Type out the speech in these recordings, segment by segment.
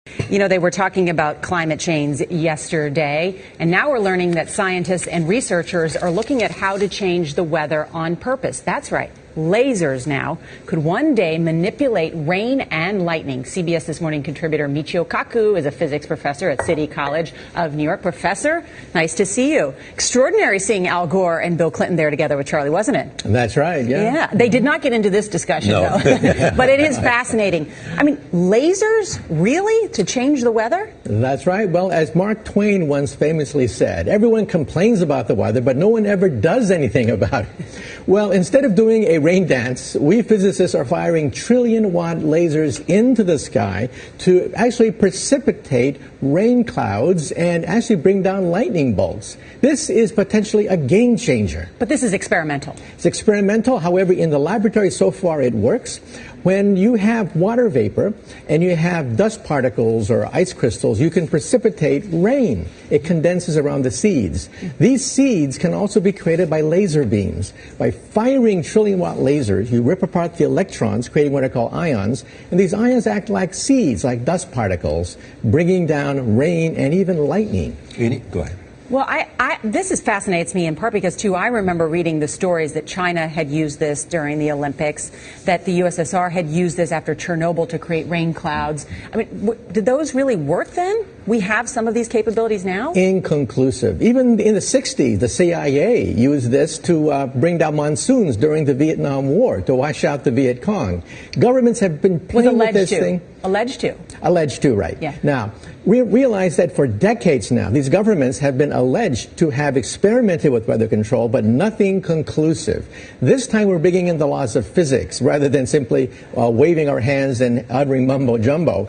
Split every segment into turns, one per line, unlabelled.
You know, they were talking about climate change yesterday, and now we're learning that scientists and researchers are looking at how to change the weather on purpose. That's right. Lasers now could one day manipulate rain and lightning. CBS This Morning contributor Michio Kaku is a physics professor at City College of New York. Professor, nice to see you. Extraordinary seeing Al Gore and Bill Clinton there together with Charlie, wasn't it?
That's right, yeah.
Yeah, they did not get into this discussion, though. But it is fascinating. I mean, lasers, really, to change the weather?
That's right. Well, as Mark Twain once famously said, everyone complains about the weather, but no one ever does anything about it. Well, instead of doing a rain dance, we physicists are firing trillion-watt lasers into the sky to actually precipitate rain clouds and actually bring down lightning bolts. This is potentially a game changer.
But this is experimental.
It's experimental. However, in the laboratory so far it works. When you have water vapor and you have dust particles or ice crystals, you can precipitate rain. It condenses around the seeds. These seeds can also be created by laser beams. By firing trillion-watt lasers, you rip apart the electrons, creating what are called ions, and these ions act like seeds, like dust particles, bringing down rain and even lightning.
Go ahead.
Well, this fascinates me in part because, too, I remember reading the stories that China had used this during the Olympics, that the USSR had used this after Chernobyl to create rain clouds. I mean, did those really work then? We have some of these capabilities now?
Inconclusive. Even in the 60s, the CIA used this to bring down monsoons during the Vietnam War, to wash out the Viet Cong. Governments have been playing with this thing.
Alleged to.
Alleged to, right.
Yeah.
Now, we realize that for decades now, these governments have been alleged to have experimented with weather control, but nothing conclusive. This time we're bringing in the laws of physics rather than simply waving our hands and uttering mumbo-jumbo.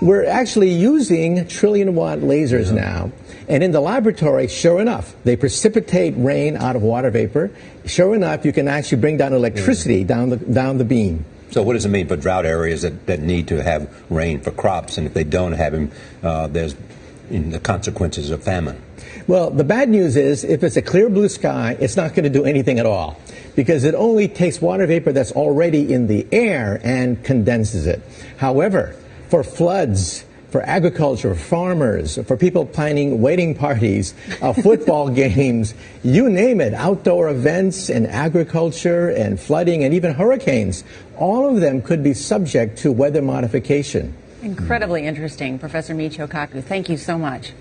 We're actually using trillion-watt lasers now. And in the laboratory, sure enough, they precipitate rain out of water vapor. Sure enough, you can actually bring down electricity down the beam.
So what does it mean for drought areas that need to have rain for crops, and if they don't have them, there's the consequences of famine?
Well, the bad news is if it's a clear blue sky, it's not going to do anything at all, because it only takes water vapor that's already in the air and condenses it. However, for floods, for agriculture, farmers, for people planning wedding parties, football games, you name it, outdoor events and agriculture and flooding and even hurricanes, all of them could be subject to weather modification.
Incredibly interesting, Professor Michio Kaku. Thank you so much.